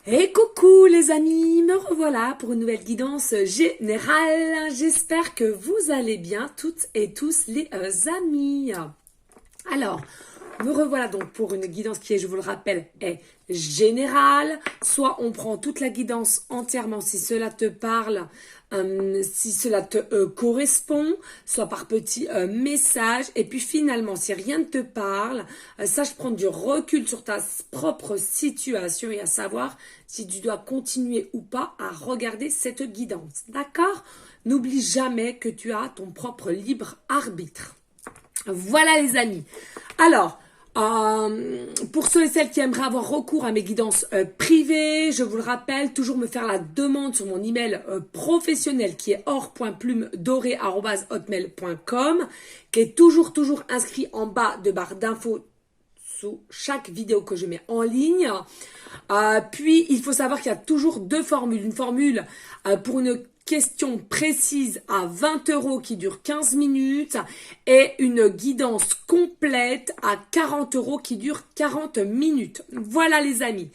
Et coucou les amis, me revoilà pour une nouvelle guidance générale. J'espère que vous allez bien toutes et tous les amis. Alors, me revoilà donc pour une guidance qui est, je vous le rappelle, est générale. Soit on prend toute la guidance entièrement si cela te parle, si cela te correspond, soit par petits messages. Et puis finalement, si rien ne te parle, sache prendre du recul sur ta propre situation et à savoir si tu dois continuer ou pas à regarder cette guidance. D'accord? N'oublie jamais que tu as ton propre libre arbitre. Voilà les amis. Alors, pour ceux et celles qui aimeraient avoir recours à mes guidances privées, je vous le rappelle, toujours me faire la demande sur mon email professionnel qui est or.plumedorée@hotmail.com, qui est toujours inscrit en bas de barre d'infos sous chaque vidéo que je mets en ligne. Puis, il faut savoir qu'il y a toujours deux formules. Une formule pour une question précise à 20 € qui dure 15 minutes et une guidance complète à 40 € qui dure 40 minutes. Voilà les amis.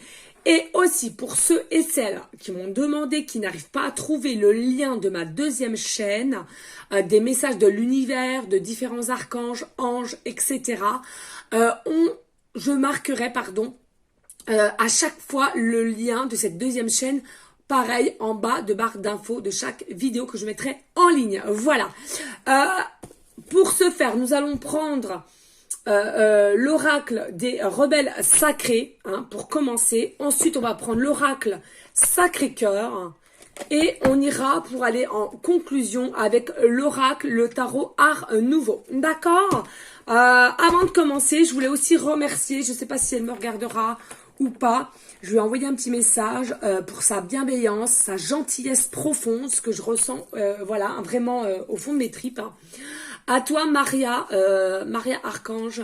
Et aussi pour ceux et celles qui m'ont demandé, qui n'arrivent pas à trouver le lien de ma deuxième chaîne, des messages de l'univers, de différents archanges, anges, etc. Je marquerai, à chaque fois le lien de cette deuxième chaîne, pareil, en bas de barre d'infos de chaque vidéo que je mettrai en ligne. Voilà. Pour ce faire, nous allons prendre l'oracle des rebelles sacrés, pour commencer. Ensuite, on va prendre l'oracle Sacré-Cœur. Et on ira pour aller en conclusion avec l'oracle, le tarot Art Nouveau. D'accord? Avant de commencer, je voulais aussi remercier, je ne sais pas si elle me regardera ou pas, je lui ai envoyé un petit message pour sa bienveillance, sa gentillesse profonde, ce que je ressens, voilà, vraiment au fond de mes tripes. À toi, Maria Archange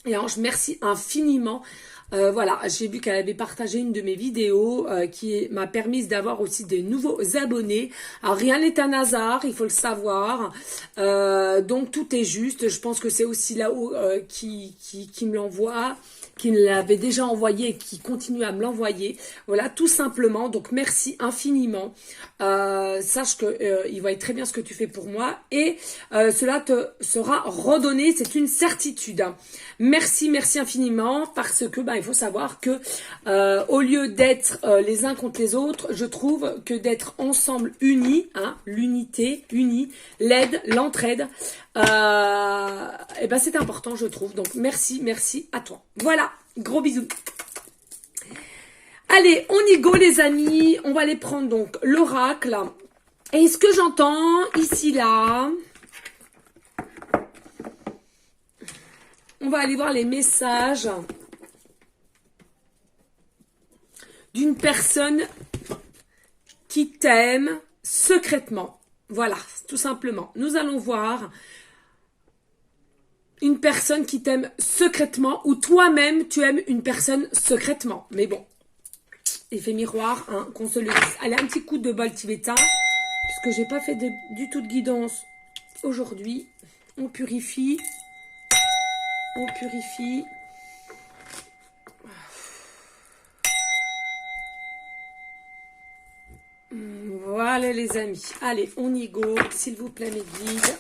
et Ange, merci infiniment. Voilà, j'ai vu qu'elle avait partagé une de mes vidéos qui m'a permis d'avoir aussi des nouveaux abonnés. Alors rien n'est un hasard, il faut le savoir. Donc tout est juste. Je pense que c'est aussi là-haut qui me l'envoie, qui me l'avait déjà envoyé et qui continue à me l'envoyer. Voilà, tout simplement. Donc merci infiniment. Sache que il voit très bien ce que tu fais pour moi et cela te sera redonné, c'est une certitude. Merci infiniment parce que il faut savoir que au lieu d'être les uns contre les autres, je trouve que d'être ensemble unis, l'unité, unis, l'aide, l'entraide, c'est important, je trouve. Donc merci à toi. Voilà, gros bisous. Allez, on y go les amis. On va aller prendre donc l'oracle. Et ce que j'entends ici là, on va aller voir les messages d'une personne qui t'aime secrètement. Voilà, tout simplement. Nous allons voir une personne qui t'aime secrètement ou toi-même tu aimes une personne secrètement. Mais bon, effet miroir, qu'on se le dise. Allez, un petit coup de bol tibétain, puisque j'ai pas fait du tout de guidance aujourd'hui. On purifie. On purifie. Voilà les amis. Allez, on y go. S'il vous plaît, mes guides.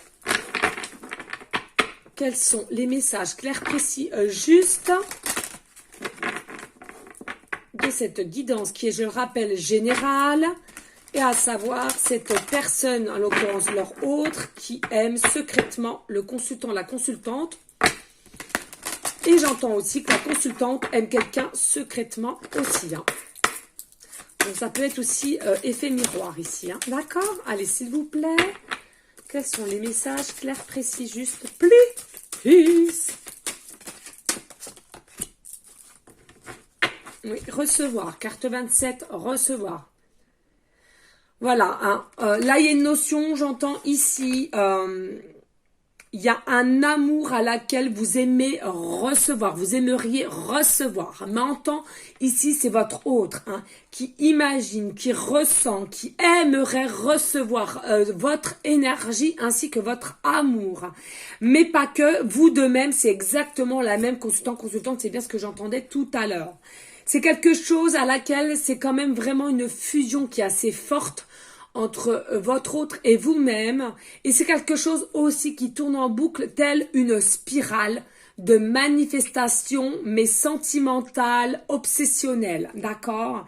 Quels sont les messages clairs, précis, justes de cette guidance qui est, je le rappelle, générale, et à savoir cette personne, en l'occurrence leur autre, qui aime secrètement le consultant, la consultante. Et j'entends aussi que la consultante aime quelqu'un secrètement aussi. Donc ça peut être aussi effet miroir ici. D'accord? Allez, s'il vous plaît. Quels sont les messages clairs, précis, justes? Please. Oui, recevoir. Carte 27, recevoir. Voilà. Là, il y a une notion, j'entends ici. Il y a un amour à laquelle vous aimez recevoir. Vous aimeriez recevoir. M'entend ici, c'est votre autre, qui imagine, qui ressent, qui aimerait recevoir votre énergie ainsi que votre amour. Mais pas que, vous de même, c'est exactement la même consultante, c'est bien ce que j'entendais tout à l'heure. C'est quelque chose à laquelle c'est quand même vraiment une fusion qui est assez forte entre votre autre et vous-même. Et c'est quelque chose aussi qui tourne en boucle telle une spirale de manifestation, mais sentimentale, obsessionnelle. D'accord?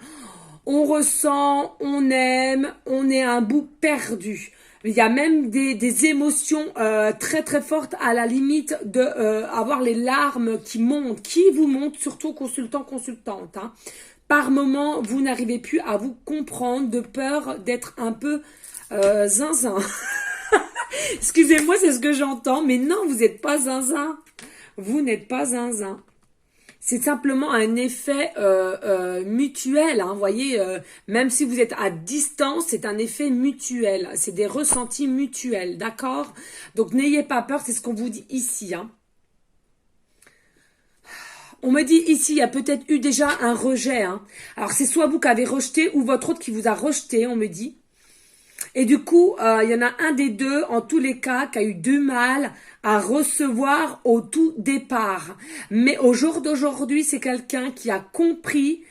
On ressent, on aime, on est un bout perdu. Il y a même des émotions très très fortes, à la limite de avoir les larmes qui montent, qui vous montent, surtout consultante. Hein. Par moment, vous n'arrivez plus à vous comprendre de peur d'être un peu zinzin. Excusez-moi, c'est ce que j'entends, mais non, vous n'êtes pas zinzin. Vous n'êtes pas zinzin. C'est simplement un effet mutuel, hein, voyez, même si vous êtes à distance, c'est un effet mutuel, c'est des ressentis mutuels, d'accord? Donc n'ayez pas peur, c'est ce qu'on vous dit ici. Hein. On me dit ici, il y a peut-être eu déjà un rejet. Hein. Alors c'est soit vous qui avez rejeté ou votre autre qui vous a rejeté, on me dit. Et du coup, il y en a un des deux, en tous les cas, qui a eu du mal à recevoir au tout départ. Mais au jour d'aujourd'hui, c'est quelqu'un qui a compris,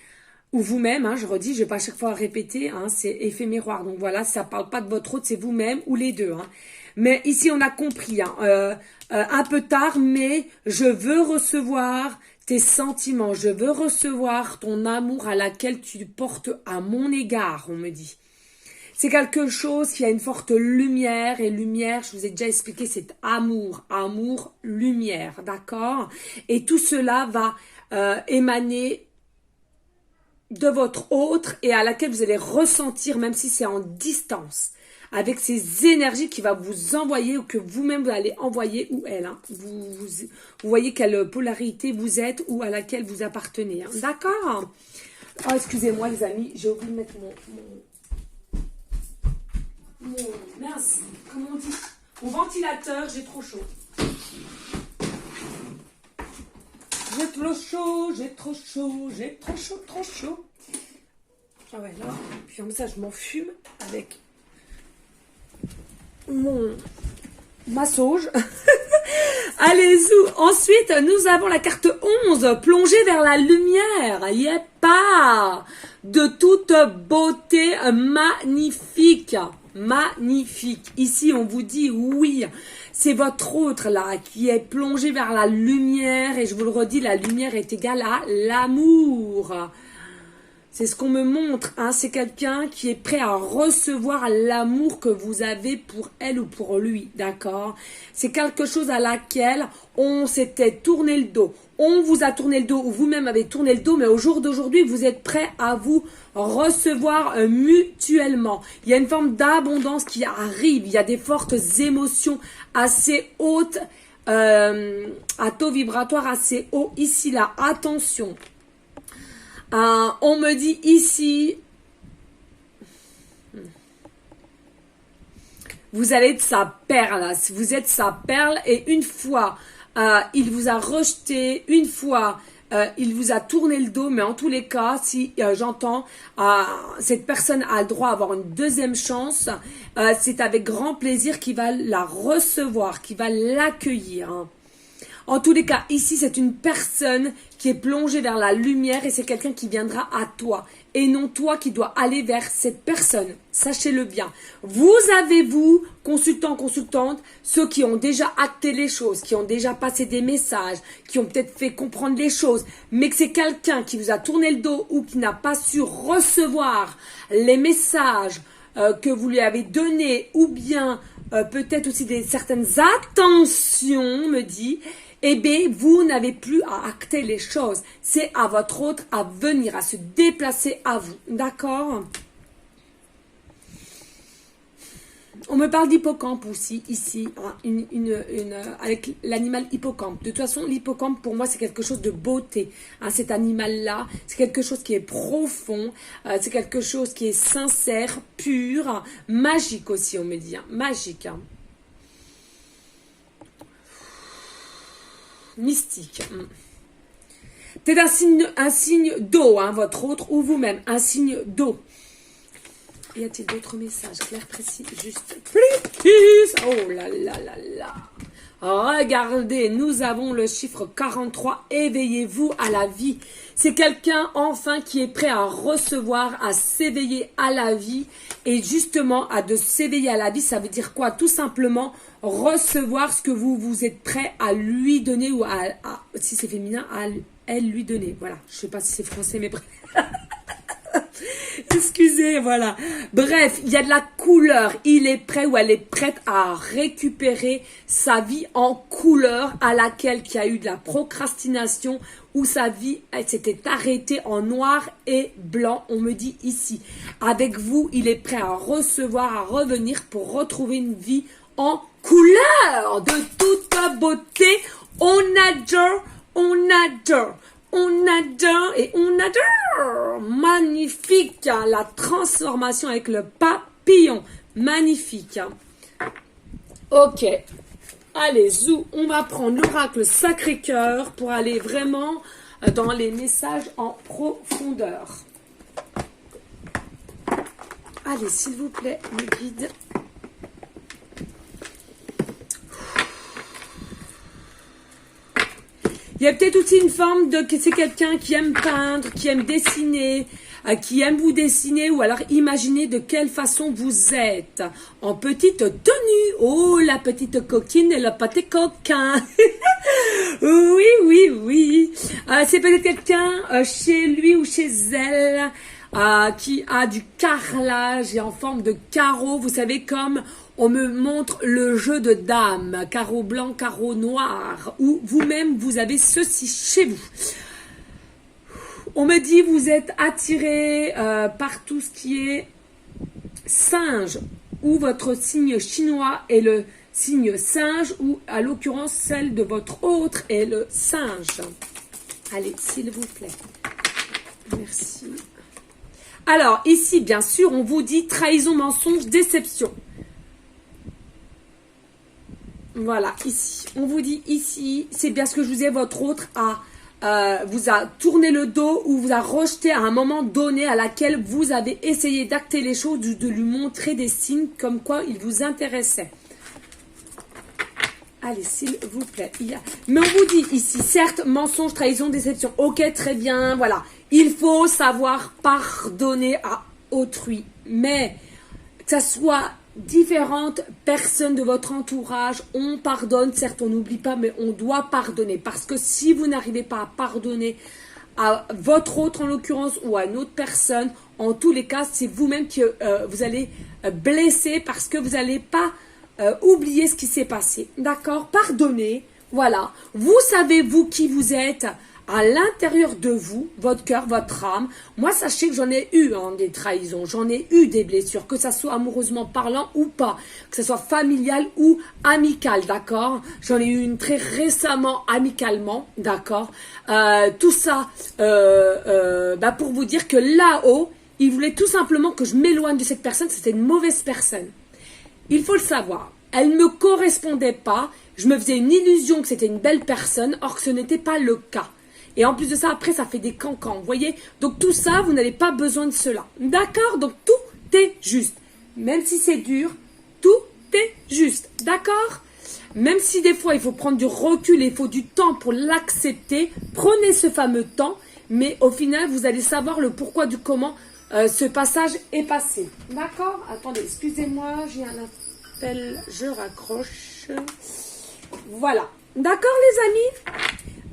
ou vous-même, hein, je redis, je vais pas à chaque fois répéter, hein, c'est effet miroir. Donc voilà, ça parle pas de votre autre, c'est vous-même ou les deux. Hein. Mais ici, on a compris, hein, un peu tard, mais je veux recevoir tes sentiments, je veux recevoir ton amour à laquelle tu portes à mon égard, on me dit. C'est quelque chose qui a une forte lumière, et lumière, je vous ai déjà expliqué, c'est amour, amour, lumière, d'accord? Et tout cela va émaner de votre autre et à laquelle vous allez ressentir, même si c'est en distance, avec ces énergies qu'il va vous envoyer ou que vous-même vous allez envoyer ou elle. Hein. Vous voyez quelle polarité vous êtes ou à laquelle vous appartenez. Hein. D'accord? Oh, excusez-moi les amis, j'ai oublié de mettre mince, comment on dit, mon ventilateur, j'ai trop chaud. J'ai trop chaud, j'ai trop chaud, j'ai trop chaud, trop chaud. Ah ouais, là, puis comme ça, je m'enfume avec ma sauge. Allez-y. Ensuite, nous avons la carte 11, plonger vers la lumière. Il n'y a pas de toute beauté magnifique. Magnifique. Ici, on vous dit oui. C'est votre autre là qui est plongé vers la lumière. Et je vous le redis, la lumière est égale à l'amour. C'est ce qu'on me montre, hein. C'est quelqu'un qui est prêt à recevoir l'amour que vous avez pour elle ou pour lui, d'accord? C'est quelque chose à laquelle on s'était tourné le dos. On vous a tourné le dos ou vous-même avez tourné le dos, mais au jour d'aujourd'hui, vous êtes prêt à vous recevoir mutuellement. Il y a une forme d'abondance qui arrive, il y a des fortes émotions assez hautes, à taux vibratoire assez haut ici, là. Attention. On me dit ici, vous allez être sa perle, vous êtes sa perle et une fois il vous a rejeté, une fois il vous a tourné le dos, mais en tous les cas, si j'entends, cette personne a le droit à avoir une deuxième chance, c'est avec grand plaisir qu'il va la recevoir, qu'il va l'accueillir. Hein. En tous les cas, ici, c'est une personne qui est plongée vers la lumière et c'est quelqu'un qui viendra à toi et non toi qui dois aller vers cette personne. Sachez-le bien. Vous avez, vous, consultants, consultantes, ceux qui ont déjà acté les choses, qui ont déjà passé des messages, qui ont peut-être fait comprendre les choses, mais que c'est quelqu'un qui vous a tourné le dos ou qui n'a pas su recevoir les messages que vous lui avez donnés ou bien peut-être aussi certaines attentions, me dit, eh bien, vous n'avez plus à acter les choses. C'est à votre autre à venir, à se déplacer à vous. D'accord? On me parle d'hippocampe aussi, ici, hein, avec l'animal hippocampe. De toute façon, l'hippocampe, pour moi, c'est quelque chose de beauté. Hein, cet animal-là, c'est quelque chose qui est profond, c'est quelque chose qui est sincère, pur, magique aussi, on me dit. Hein, magique. Hein. Mystique. Peut-être un signe d'eau, hein, votre autre, ou vous-même, un signe d'eau. Y a-t-il d'autres messages clairs, précis, juste, please? Oh là là là là. Regardez, nous avons le chiffre 43. Éveillez-vous à la vie. C'est quelqu'un enfin qui est prêt à recevoir, à s'éveiller à la vie. Et justement, à de s'éveiller à la vie, ça veut dire quoi? Tout simplement recevoir ce que vous êtes prêt à lui donner ou si c'est féminin, à elle lui donner. Voilà, je sais pas si c'est français, mais bref. Excusez, voilà. Bref, il y a de la couleur. Il est prêt ou elle est prête à récupérer sa vie en couleur à laquelle il y a eu de la procrastination où sa vie s'était arrêtée en noir et blanc. On me dit ici. Avec vous, il est prêt à recevoir, à revenir pour retrouver une vie en couleur de toute beauté. On adore, on adore. On adore et on adore. Magnifique. La transformation avec le papillon. Magnifique. Ok. Allez, zou. On va prendre l'oracle Sacré-Cœur pour aller vraiment dans les messages en profondeur. Allez, s'il vous plaît, mes guides. Il y a peut-être aussi une forme de que c'est quelqu'un qui aime peindre, qui aime dessiner, qui aime vous dessiner ou alors imaginer de quelle façon vous êtes en petite tenue. Oh, la petite coquine et le petit coquin. Oui, oui, oui. C'est peut-être quelqu'un chez lui ou chez elle qui a du carrelage et en forme de carreau. Vous savez, comme on me montre le jeu de dames, carreau blanc, carreau noir, ou vous-même, vous avez ceci chez vous. On me dit, vous êtes attiré par tout ce qui est singe, ou votre signe chinois est le signe singe, ou à l'occurrence, celle de votre autre est le singe. Allez, s'il vous plaît. Merci. Alors, ici, bien sûr, on vous dit trahison, mensonge, déception. Voilà, ici. On vous dit ici, c'est bien ce que je vous ai, votre autre vous a tourné le dos ou vous a rejeté à un moment donné à laquelle vous avez essayé d'acter les choses, de lui montrer des signes comme quoi il vous intéressait. Allez, s'il vous plaît. Mais on vous dit ici, certes, mensonge, trahison, déception. Ok, très bien, voilà. Il faut savoir pardonner à autrui. Mais que ça soit différentes personnes de votre entourage, on pardonne, certes on n'oublie pas, mais on doit pardonner. Parce que si vous n'arrivez pas à pardonner à votre autre en l'occurrence ou à une autre personne, en tous les cas, c'est vous-même que vous allez blesser parce que vous n'allez pas oublier ce qui s'est passé. D'accord? Pardonnez. Voilà. Vous savez, vous, qui vous êtes à l'intérieur de vous, votre cœur, votre âme. Moi, sachez que j'en ai eu des trahisons, j'en ai eu des blessures, que ça soit amoureusement parlant ou pas, que ça soit familial ou amical, d'accord? J'en ai eu une très récemment, amicalement, d'accord? Tout ça, pour vous dire que là-haut, il voulait tout simplement que je m'éloigne de cette personne, c'était une mauvaise personne. Il faut le savoir. Elle ne me correspondait pas, je me faisais une illusion que c'était une belle personne, or que ce n'était pas le cas. Et en plus de ça, après, ça fait des cancans, vous voyez? Donc tout ça, vous n'avez pas besoin de cela. D'accord? Donc tout est juste. Même si c'est dur, tout est juste. D'accord? Même si des fois, il faut prendre du recul et il faut du temps pour l'accepter, prenez ce fameux temps, mais au final, vous allez savoir le pourquoi du comment ce passage est passé. D'accord? Attendez, excusez-moi, j'ai un appel, je raccroche. Voilà. D'accord, les amis?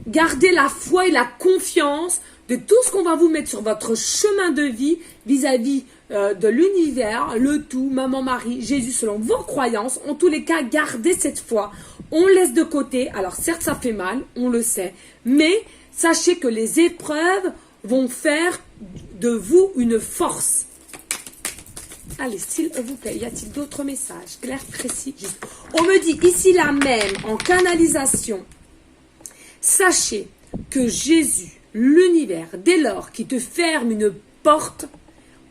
Gardez la foi et la confiance de tout ce qu'on va vous mettre sur votre chemin de vie vis-à-vis de l'univers, le tout, maman, Marie, Jésus, selon vos croyances. En tous les cas, gardez cette foi. On laisse de côté. Alors certes, ça fait mal, on le sait. Mais sachez que les épreuves vont faire de vous une force. Allez, s'il vous plaît, y a-t-il d'autres messages clairs, précis, juste. On me dit ici là même, en canalisation, sachez que Jésus, l'univers, dès lors qu'il te ferme une porte,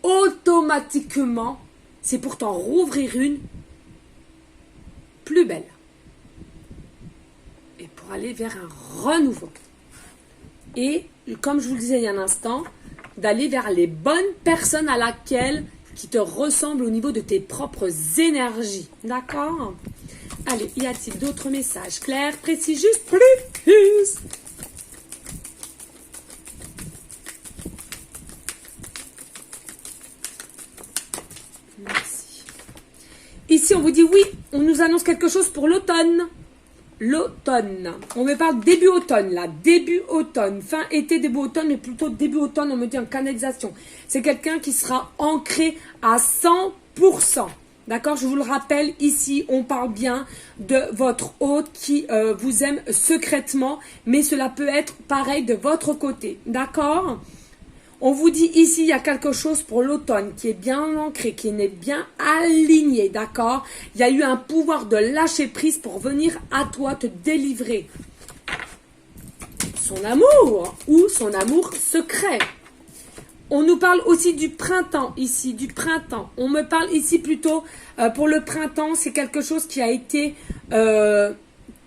automatiquement, c'est pour t'en rouvrir une plus belle. Et pour aller vers un renouveau. Et, comme je vous le disais il y a un instant, d'aller vers les bonnes personnes à laquelle qui te ressemblent au niveau de tes propres énergies. D'accord? Allez, y a-t-il d'autres messages? Clair, précis, juste, plus. Merci. Ici, on vous dit oui, on nous annonce quelque chose pour l'automne. L'automne. On me parle début automne, là. Début automne. Fin été, début automne, mais plutôt début automne, on me dit en canalisation. C'est quelqu'un qui sera ancré à 100%. D'accord? Je vous le rappelle, ici, on parle bien de votre hôte qui vous aime secrètement, mais cela peut être pareil de votre côté. D'accord? On vous dit ici, il y a quelque chose pour l'automne qui est bien ancré, qui est bien aligné, d'accord? Il y a eu un pouvoir de lâcher prise pour venir à toi te délivrer son amour ou son amour secret. On nous parle aussi du printemps ici, du printemps. On me parle ici plutôt pour le printemps, c'est quelque chose qui a été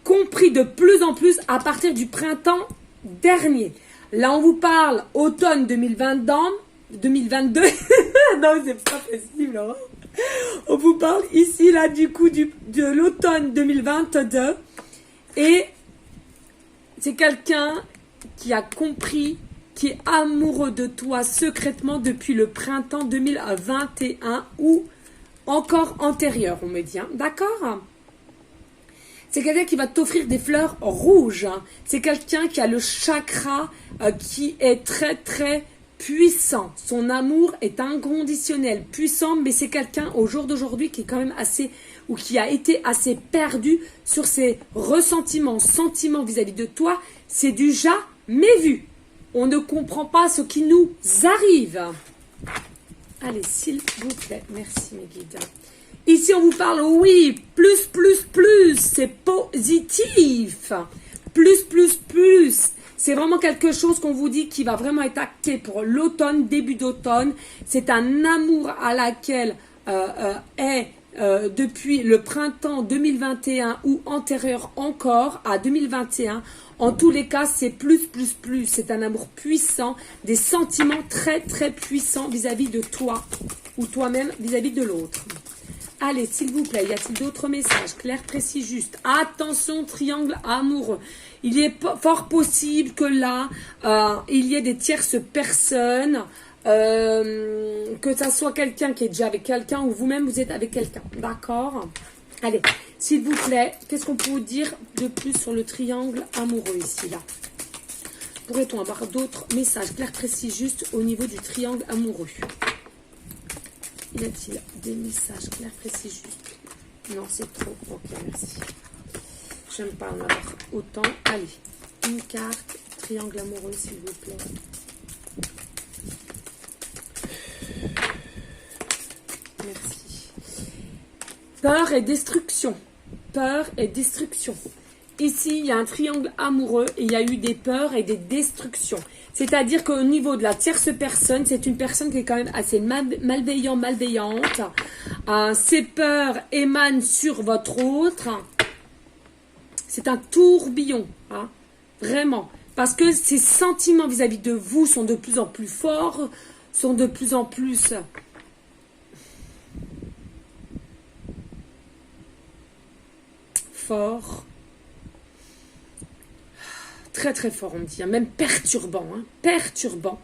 compris de plus en plus à partir du printemps dernier. Là, on vous parle automne 2022. Non, c'est pas possible. Hein. On vous parle ici, là, du coup, de l'automne 2022. Et c'est quelqu'un qui a compris, qui est amoureux de toi secrètement depuis le printemps 2021 ou encore antérieur, on me dit. Hein. D'accord ? C'est quelqu'un qui va t'offrir des fleurs rouges. Hein. C'est quelqu'un qui a le chakra qui est très très puissant. Son amour est inconditionnel, puissant, mais c'est quelqu'un au jour d'aujourd'hui qui est quand même assez, ou qui a été assez perdu sur ses ressentiments, sentiments vis-à-vis de toi. C'est du jamais vu. On ne comprend pas ce qui nous arrive. Allez, s'il vous plaît. Merci mes guides. Ici, on vous parle, oui, plus, c'est positif. Plus. C'est vraiment quelque chose qu'on vous dit qui va vraiment être acté pour l'automne, début d'automne. C'est un amour à laquelle est depuis le printemps 2021 ou antérieur encore à 2021. En tous les cas, c'est plus. C'est un amour puissant, des sentiments très, très puissants vis-à-vis de toi ou toi-même vis-à-vis de l'autre. Allez, s'il vous plaît, y a-t-il d'autres messages? Clair, précis, juste. Attention, triangle amoureux. Il est fort possible que là, il y ait des tierces personnes, que ça soit quelqu'un qui est déjà avec quelqu'un ou vous-même, vous êtes avec quelqu'un. D'accord? Allez, s'il vous plaît, qu'est-ce qu'on peut vous dire de plus sur le triangle amoureux ici, là? Pourrait-on avoir d'autres messages? Clair, précis, juste au niveau du triangle amoureux. Y a-t-il des messages clairs, précis, juste? Non, c'est trop. Ok, merci. J'aime pas en avoir autant. Allez, une carte, triangle amoureux, s'il vous plaît. Merci. Peur et destruction. Peur et destruction. Ici, il y a un triangle amoureux et il y a eu des peurs et des destructions. C'est-à-dire qu'au niveau de la tierce personne, c'est une personne qui est quand même assez malveillante. Ces peurs émanent sur votre autre. C'est un tourbillon, hein, vraiment. Parce que ces sentiments vis-à-vis de vous sont de plus en plus forts, sont de plus en plus forts. Très très fort, on me dit, hein, même perturbant, hein, perturbant.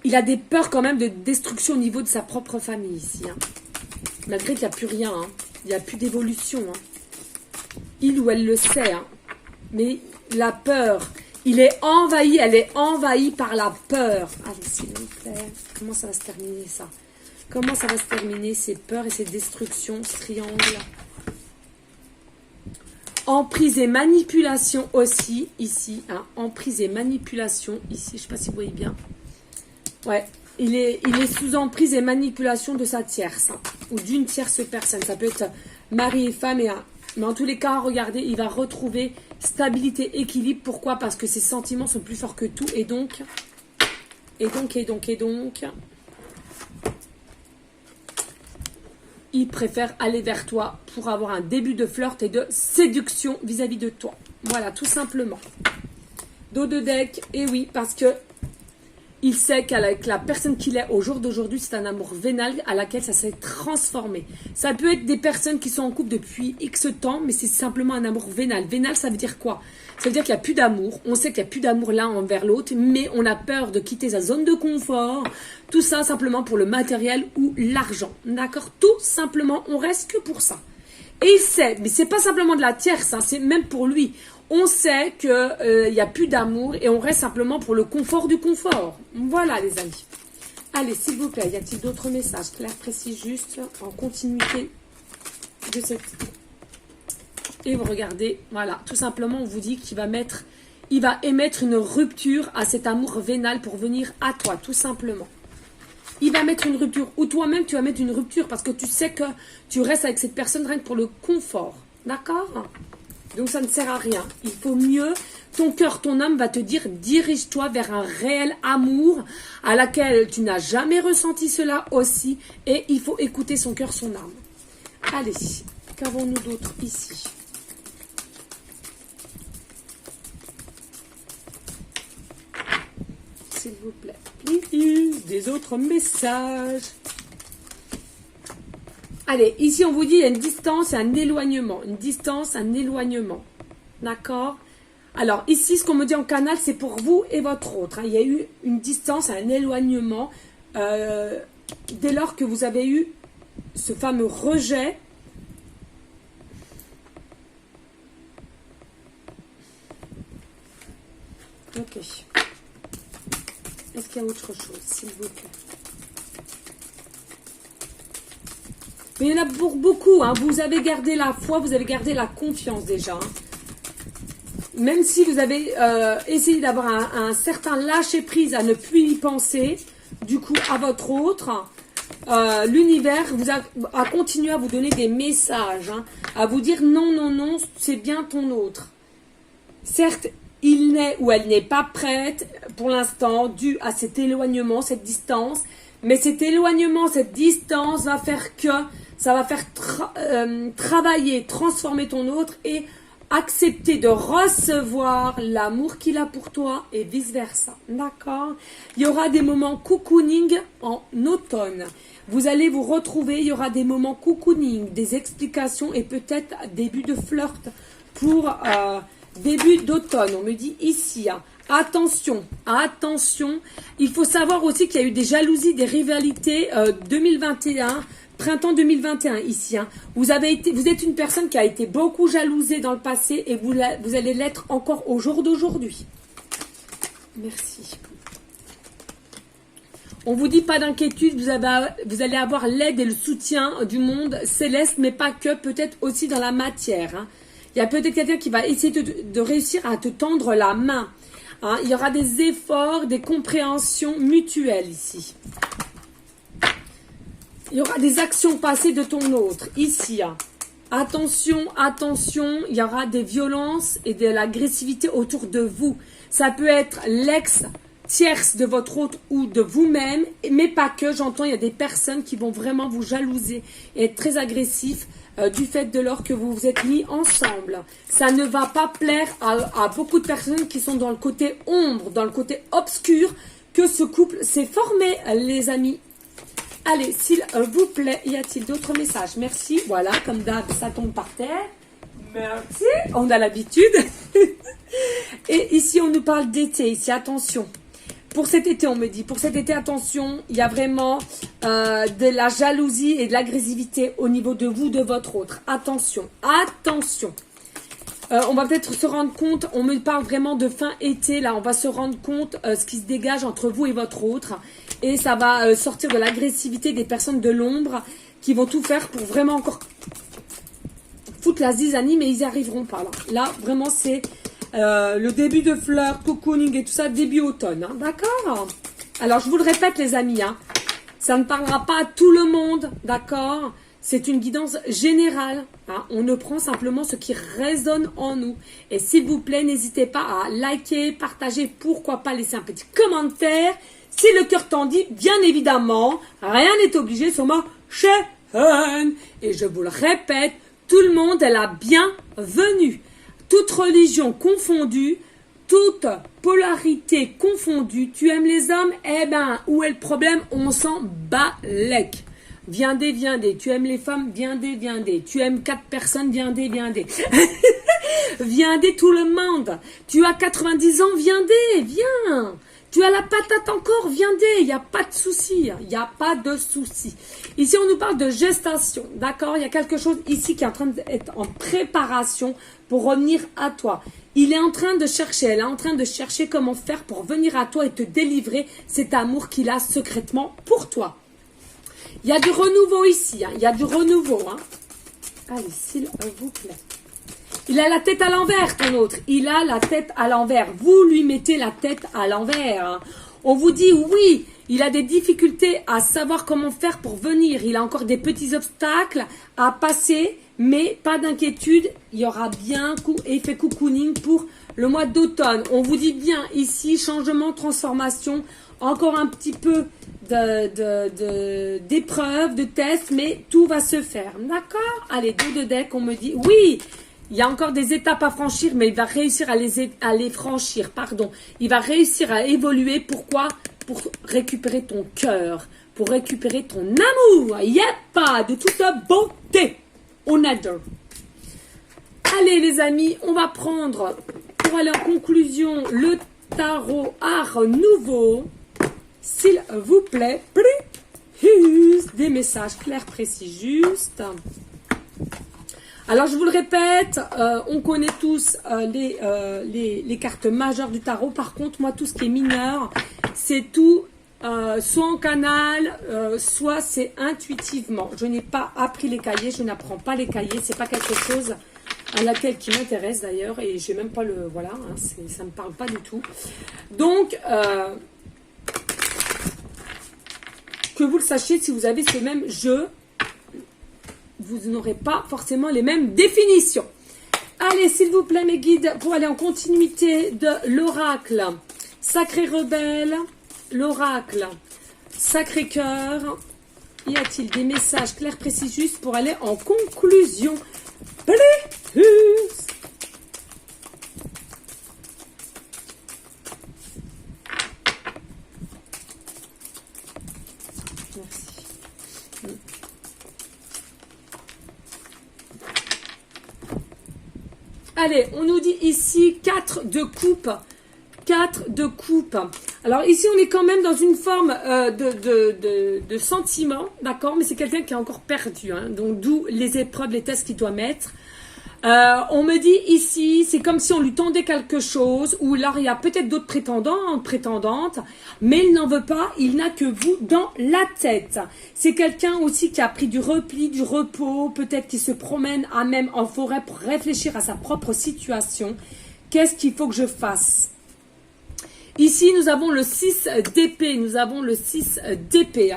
Il a des peurs quand même de destruction au niveau de sa propre famille ici, hein. Malgré qu'il n'y a plus rien, hein. Il n'y a plus d'évolution. Hein. Il ou elle le sait, hein. Mais la peur, elle est envahie par la peur. Allez, s'il vous plaît, comment ça va se terminer ça? Comment ça va se terminer ces peurs et ces destructions, ce triangle? Emprise et manipulation aussi, ici. Hein, emprise et manipulation, ici. Je ne sais pas si vous voyez bien. Ouais, il est sous emprise et manipulation de sa tierce. Hein, ou d'une tierce personne. Ça peut être mari et femme. Mais en tous les cas, regardez, il va retrouver stabilité, équilibre. Pourquoi? Parce que ses sentiments sont plus forts que tout. Et donc... il préfère aller vers toi pour avoir un début de flirt et de séduction vis-à-vis de toi. Voilà, tout simplement. Dos de deck, et oui, parce que il sait qu'avec la personne qu'il est au jour d'aujourd'hui, c'est un amour vénal à laquelle ça s'est transformé. Ça peut être des personnes qui sont en couple depuis X temps, mais c'est simplement un amour vénal. Vénal, ça veut dire quoi? Ça veut dire qu'il n'y a plus d'amour. On sait qu'il n'y a plus d'amour l'un envers l'autre, mais on a peur de quitter sa zone de confort. Tout ça simplement pour le matériel ou l'argent. D'accord? Tout simplement, on reste que pour ça. Et il sait, mais c'est pas simplement de la tierce, hein, c'est même pour lui. On sait qu'il n'y a plus d'amour et on reste simplement pour le confort du confort. Voilà les amis. Allez, s'il vous plaît, y a-t-il d'autres messages clairs, précis, juste, en continuité de cette... Et vous regardez, voilà, tout simplement on vous dit qu'il va émettre une rupture à cet amour vénal pour venir à toi, tout simplement. Il va mettre une rupture, ou toi-même tu vas mettre une rupture parce que tu sais que tu restes avec cette personne rien que pour le confort. D'accord? Donc ça ne sert à rien. Il faut mieux, ton cœur, ton âme va te dire, dirige-toi vers un réel amour à laquelle tu n'as jamais ressenti cela aussi. Et il faut écouter son cœur, son âme. Allez, qu'avons-nous d'autre ici? S'il vous plaît. Please, des autres messages. Allez, ici on vous dit il y a une distance et un éloignement. Une distance, un éloignement. D'accord? Alors ici, ce qu'on me dit en canal, c'est pour vous et votre autre. Hein. Il y a eu une distance, un éloignement. Dès lors que vous avez eu ce fameux rejet. Ok. Est-ce qu'il y a autre chose, s'il vous plaît? Mais il y en a pour beaucoup. Hein. Vous avez gardé la foi, vous avez gardé la confiance déjà. Hein. Même si vous avez essayé d'avoir un certain lâcher-prise à ne plus y penser, du coup, à votre autre, l'univers a continué à vous donner des messages, hein, à vous dire non, non, non, c'est bien ton autre. Certes, il n'est ou elle n'est pas prête pour l'instant dû à cet éloignement, cette distance. Mais cet éloignement, cette distance va faire que ça va faire travailler, transformer ton autre et accepter de recevoir l'amour qu'il a pour toi et vice versa. D'accord? Il y aura des moments cocooning en automne. Vous allez vous retrouver, il y aura des moments cocooning, des explications et peut-être début de flirt pour... début d'automne, on me dit ici, hein. Attention, attention, il faut savoir aussi qu'il y a eu des jalousies, des rivalités 2021, printemps 2021 ici. Hein. Vous êtes une personne qui a été beaucoup jalousée dans le passé et vous allez l'être encore au jour d'aujourd'hui. Merci. On vous dit pas d'inquiétude, vous allez avoir l'aide et le soutien du monde céleste, mais pas que, peut-être aussi dans la matière. Hein. Il y a peut-être quelqu'un qui va essayer de réussir à te tendre la main. Hein, il y aura des efforts, des compréhensions mutuelles ici. Il y aura des actions passées de ton autre. Ici, hein. Attention, attention, il y aura des violences et de l'agressivité autour de vous. Ça peut être l'ex-tierce de votre autre ou de vous-même, mais pas que. J'entends, il y a des personnes qui vont vraiment vous jalouser et être très agressifs. Du fait de lors que vous vous êtes mis ensemble. Ça ne va pas plaire à beaucoup de personnes qui sont dans le côté ombre, dans le côté obscur, que ce couple s'est formé, les amis. Allez, s'il vous plaît, y a-t-il d'autres messages? Merci. Voilà, comme d'hab, ça tombe par terre. Merci. On a l'habitude. Et ici, on nous parle d'été. Ici, attention. Pour cet été, on me dit, pour cet été, attention, il y a vraiment de la jalousie et de l'agressivité au niveau de vous, de votre autre. Attention, attention. On va peut-être se rendre compte, on me parle vraiment de fin été, là, on va se rendre compte ce qui se dégage entre vous et votre autre. Et ça va sortir de l'agressivité des personnes de l'ombre qui vont tout faire pour vraiment encore foutre la zizanie, mais ils n'y arriveront pas, là. Là, vraiment, c'est... le début de flirt, cocooning et tout ça, début automne, hein, d'accord? Alors, je vous le répète, les amis, hein, ça ne parlera pas à tout le monde, d'accord? C'est une guidance générale, hein, on ne prend simplement ce qui résonne en nous. Et s'il vous plaît, n'hésitez pas à liker, partager, pourquoi pas laisser un petit commentaire. Si le cœur t'en dit, bien évidemment, rien n'est obligé sur ma chaîne. Et je vous le répète, tout le monde est la bienvenue. Toute religion confondue, toute polarité confondue, tu aimes les hommes, eh ben, où est le problème? On s'en bat l'ec. Viendez, viendez. Tu aimes les femmes, viendez, viendez. Tu aimes 4 personnes, viendez, viendez. Viendez tout le monde. Tu as 90 ans, viendez, viens. Tu as la patate encore, viendez. Il n'y a pas de souci. Il n'y a pas de souci. Ici, on nous parle de gestation. D'accord? Il y a quelque chose ici qui est en train d'être en préparation pour revenir à toi. Il est en train de chercher, elle est en train de chercher comment faire pour venir à toi et te délivrer cet amour qu'il a secrètement pour toi. Il y a du renouveau ici, hein. Il y a du renouveau. Hein. Allez, s'il vous plaît. Il a la tête à l'envers, ton autre. Il a la tête à l'envers. Vous lui mettez la tête à l'envers. Hein. On vous dit oui, il a des difficultés à savoir comment faire pour venir. Il a encore des petits obstacles à passer, mais pas d'inquiétude. Il y aura bien effet cocooning pour le mois d'automne. On vous dit bien ici, changement, transformation, encore un petit peu d'épreuves, de tests, mais tout va se faire. D'accord? Allez, 2 de deck, on me dit oui. Il y a encore des étapes à franchir, mais il va réussir à les franchir. Pardon. Il va réussir à évoluer. Pourquoi? Pour récupérer ton cœur, pour récupérer ton amour. Il n'y a pas de toute beauté. On adore. Allez les amis, on va prendre, pour aller en conclusion, le tarot art nouveau. S'il vous plaît, plus des messages clairs, précis, justes. Alors, je vous le répète, on connaît tous les cartes majeures du tarot. Par contre, moi, tout ce qui est mineur, c'est tout, soit en canal, soit c'est intuitivement. Je n'ai pas appris les cahiers, je n'apprends pas les cahiers. C'est pas quelque chose à laquelle qui m'intéresse d'ailleurs. Et j'ai même pas le... Voilà, hein, ça ne me parle pas du tout. Donc... que vous le sachiez, si vous avez ces mêmes jeux, vous n'aurez pas forcément les mêmes définitions. Allez, s'il vous plaît, mes guides, pour aller en continuité de l'oracle Sacré Rebelle, l'oracle Sacré Cœur. Y a-t-il des messages clairs, précis, justes pour aller en conclusion? Plus. Allez, on nous dit ici 4 de coupe. 4 de coupe. Alors ici, on est quand même dans une forme de sentiment, d'accord? Mais c'est quelqu'un qui est encore perdu. Hein, donc d'où les épreuves, les tests qu'il doit mettre. On me dit ici, c'est comme si on lui tendait quelque chose, ou là il y a peut-être d'autres prétendants, prétendantes, mais il n'en veut pas, il n'a que vous dans la tête. C'est quelqu'un aussi qui a pris du repli, du repos, peut-être qui se promène à même en forêt pour réfléchir à sa propre situation. Qu'est-ce qu'il faut que je fasse? Ici, nous avons le 6 d'épée, nous avons le 6 d'épée.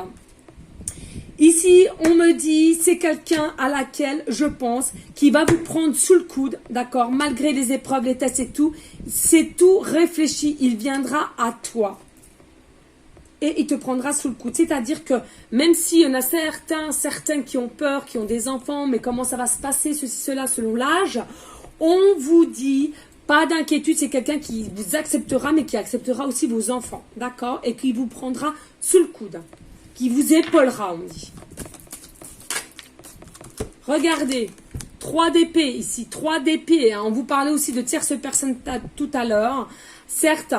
Ici, on me dit, c'est quelqu'un à laquelle je pense qui va vous prendre sous le coude, d'accord, malgré les épreuves, les tests et tout. C'est tout réfléchi, il viendra à toi. Et il te prendra sous le coude. C'est-à-dire que même s'il y en a certains qui ont peur, qui ont des enfants, mais comment ça va se passer, ceci, cela, selon l'âge, on vous dit, pas d'inquiétude, c'est quelqu'un qui vous acceptera, mais qui acceptera aussi vos enfants, d'accord, et qui vous prendra sous le coude. Qui vous épaulera, on dit. Regardez, 3 d'épée ici, 3 d'épée. Hein. On vous parlait aussi de tierce personne tout à l'heure. Certes,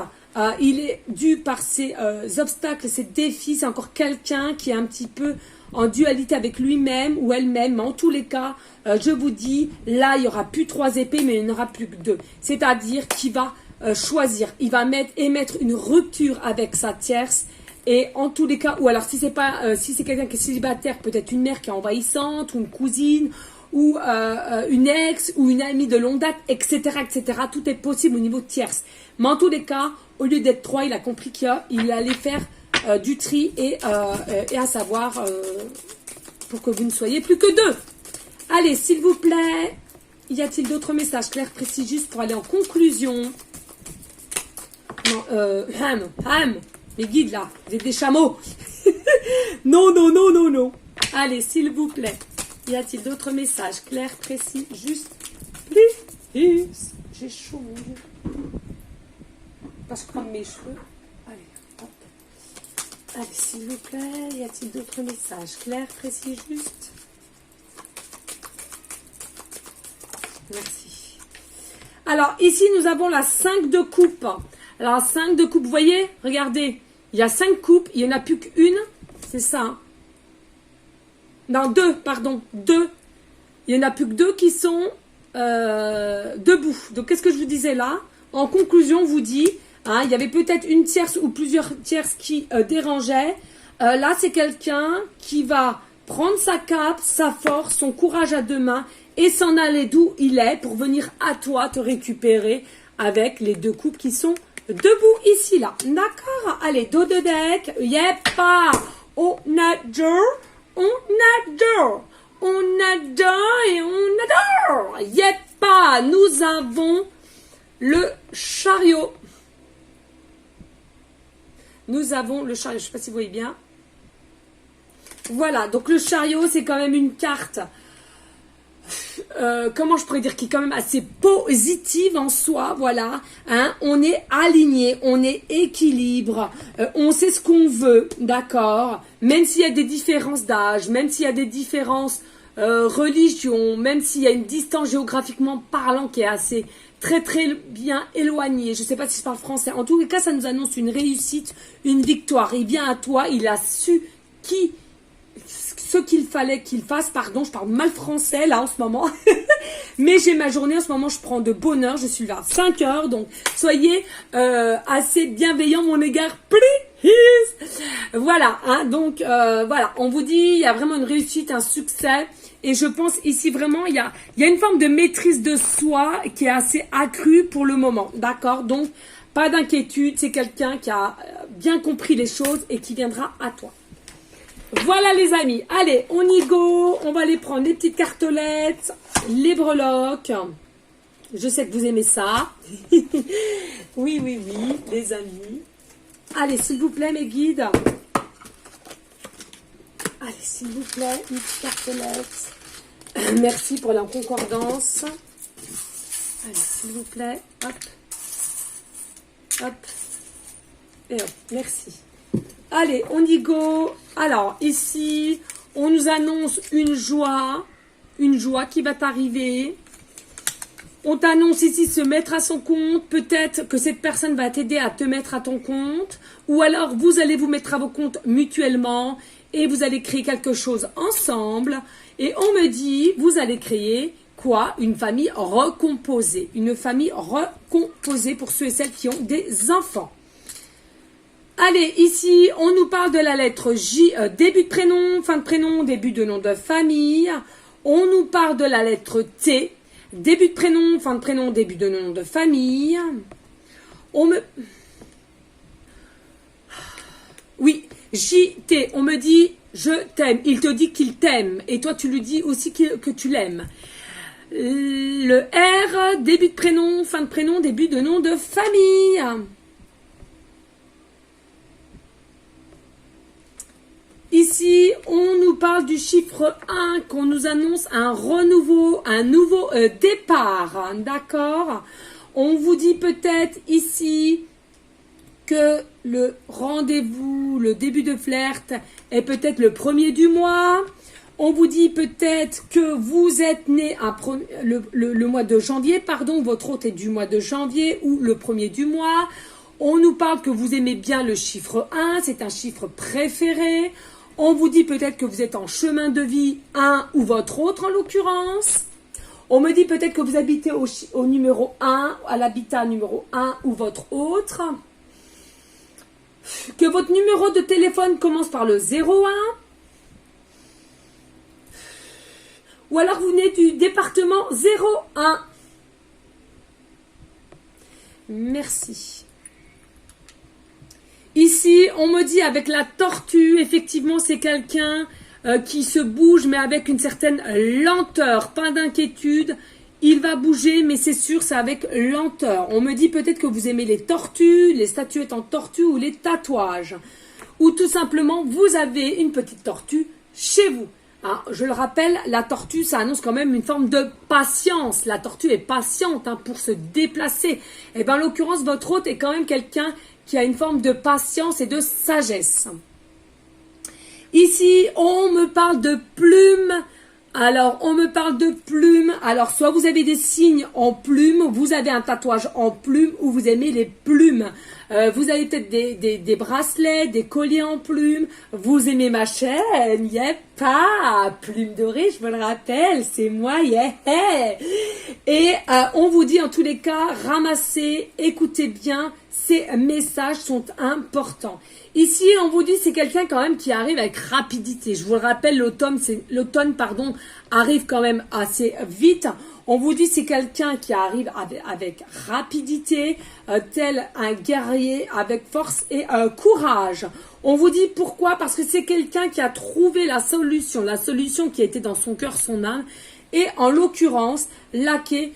il est dû par ses obstacles, ses défis. C'est encore quelqu'un qui est un petit peu en dualité avec lui-même ou elle-même. Mais en tous les cas, je vous dis, là, il n'y aura plus 3 épées, mais il n'y en aura plus que 2. C'est-à-dire qu'il va choisir. Il va émettre une rupture avec sa tierce. Et en tous les cas, ou alors si c'est pas, si c'est quelqu'un qui est célibataire, peut-être une mère qui est envahissante, ou une cousine, ou une ex, ou une amie de longue date, etc., etc. Tout est possible au niveau de tierce. Mais en tous les cas, au lieu d'être 3, il a compris qu'il allait faire du tri et à savoir pour que vous ne soyez plus que 2. Allez, s'il vous plaît, y a-t-il d'autres messages clairs, précis, juste pour aller en conclusion? Non, les guides là, vous êtes des chameaux. Non, non, non, non, non. Allez, s'il vous plaît. Y a-t-il d'autres messages clairs, précis, juste, please? J'ai chaud, mon Dieu. Pas je crame mes cheveux. Allez, hop. Allez, s'il vous plaît, y a-t-il d'autres messages? Clair, précis, juste? Merci. Alors, ici, nous avons la 5 de coupe. Alors, 5 de coupe, vous voyez? Regardez. Il y a 5 coupes. Il n'y en a plus qu'une. C'est ça. Hein. Non, 2, pardon. 2. Il n'y en a plus que 2 qui sont debout. Donc, qu'est-ce que je vous disais là? En conclusion, on vous dit, hein, il y avait peut-être une tierce ou plusieurs tierces qui dérangeaient. Là, c'est quelqu'un qui va prendre sa cape, sa force, son courage à deux mains et s'en aller d'où il est pour venir à toi te récupérer avec les 2 coupes qui sont debout ici, là. D'accord? Allez, dos de deck. Yeppa! On adore, on adore, on adore et on adore. Yeppa! Nous avons le chariot. Nous avons le chariot. Je ne sais pas si vous voyez bien. Voilà, donc le chariot, c'est quand même une carte, comment je pourrais dire, qui est quand même assez positive en soi, voilà. Hein, on est aligné, on est équilibre, on sait ce qu'on veut, d'accord. Même s'il y a des différences d'âge, même s'il y a des différences religion, même s'il y a une distance géographiquement parlant qui est assez très très bien éloignée. Je ne sais pas si je parle français. En tout cas, ça nous annonce une réussite, une victoire. Et bien à toi, il a su ce qu'il fallait qu'il fasse. Pardon, je parle mal français là en ce moment. Mais j'ai ma journée en ce moment, je prends de bonne heure. Je suis là à 5 heures. Donc, soyez assez bienveillants mon égard, please. Voilà, hein, donc voilà, on vous dit, il y a vraiment une réussite, un succès. Et je pense ici vraiment, il y a une forme de maîtrise de soi qui est assez accrue pour le moment. D'accord? Donc, pas d'inquiétude. C'est quelqu'un qui a bien compris les choses et qui viendra à toi. Voilà les amis, allez, on y go, on va aller prendre les petites cartelettes, les breloques. Je sais que vous aimez ça. Oui, oui, oui, les amis. Allez, s'il vous plaît, mes guides. Allez, s'il vous plaît, une petite cartelette. Merci pour la concordance. Allez, s'il vous plaît, hop. Hop. Et hop, merci. Allez, on y go. Alors, ici, on nous annonce une joie qui va t'arriver. On t'annonce ici se mettre à son compte. Peut-être que cette personne va t'aider à te mettre à ton compte. Ou alors, vous allez vous mettre à vos comptes mutuellement et vous allez créer quelque chose ensemble. Et on me dit, vous allez créer quoi? Une famille recomposée. Une famille recomposée pour ceux et celles qui ont des enfants. Allez, ici, on nous parle de la lettre J, début de prénom, fin de prénom, début de nom de famille. On nous parle de la lettre T, début de prénom, fin de prénom, début de nom de famille. Oui, J-T, on me dit je t'aime. Il te dit qu'il t'aime et toi tu lui dis aussi que tu l'aimes. Le R, début de prénom, fin de prénom, début de nom de famille. Ici, on nous parle du chiffre 1, qu'on nous annonce un renouveau, un nouveau départ, d'accord? On vous dit peut-être ici que le rendez-vous, le début de flirt est peut-être le 1er du mois. On vous dit peut-être que vous êtes né le mois de janvier, pardon, votre hôte est du mois de janvier ou le 1er du mois. On nous parle que vous aimez bien le chiffre 1, c'est un chiffre préféré. On vous dit peut-être que vous êtes en chemin de vie 1 ou votre autre en l'occurrence. On me dit peut-être que vous habitez au numéro 1, à l'habitat numéro 1 ou votre autre. Que votre numéro de téléphone commence par le 01. Ou alors vous venez du département 01. Merci. Ici, on me dit avec la tortue, effectivement, c'est quelqu'un qui se bouge, mais avec une certaine lenteur. Pas d'inquiétude, il va bouger, mais c'est sûr, c'est avec lenteur. On me dit peut-être que vous aimez les tortues, les statuettes en tortue ou les tatouages. Ou tout simplement, vous avez une petite tortue chez vous. Hein, je le rappelle, la tortue, ça annonce quand même une forme de patience. La tortue est patiente hein, pour se déplacer. Et bien, en l'occurrence, votre hôte est quand même quelqu'un qui a une forme de patience et de sagesse. Ici, on me parle de plumes. Alors, on me parle de plumes. Alors, soit vous avez des signes en plumes, vous avez un tatouage en plumes ou vous aimez les plumes. Vous avez peut-être des bracelets, des colliers en plumes. Vous aimez ma chaîne, yep, pas plume dorée, je vous le rappelle, c'est moi, yeah. Et on vous dit en tous les cas, ramassez, écoutez bien, ces messages sont importants. Ici, on vous dit c'est quelqu'un quand même qui arrive avec rapidité. Je vous le rappelle, l'automne arrive quand même assez vite. On vous dit c'est quelqu'un qui arrive avec rapidité, tel un guerrier avec force et courage. On vous dit pourquoi? Parce que c'est quelqu'un qui a trouvé la solution qui était dans son cœur, son âme. Et en l'occurrence, la clé,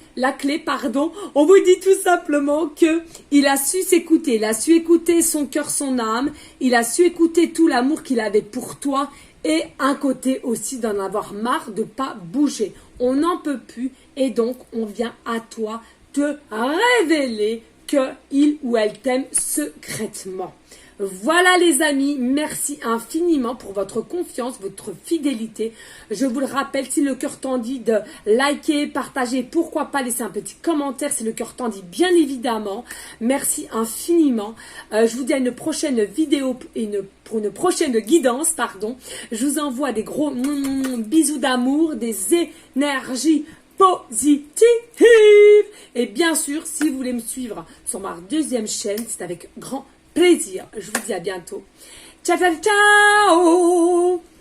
on vous dit tout simplement que il a su s'écouter, il a su écouter son cœur, son âme, il a su écouter tout l'amour qu'il avait pour toi et un côté aussi d'en avoir marre de pas bouger. On n'en peut plus et donc on vient à toi te révéler que il ou elle t'aime secrètement. Voilà les amis, merci infiniment pour votre confiance, votre fidélité. Je vous le rappelle, si le cœur t'en dit de liker, partager, pourquoi pas laisser un petit commentaire si le cœur t'en dit, bien évidemment. Merci infiniment. Je vous dis à une prochaine vidéo et pour une prochaine guidance, pardon. Je vous envoie des gros bisous d'amour, des énergies positives. Et bien sûr, si vous voulez me suivre sur ma deuxième chaîne, c'est avec grand plaisir. Je vous dis à bientôt. Ciao, ciao, ciao!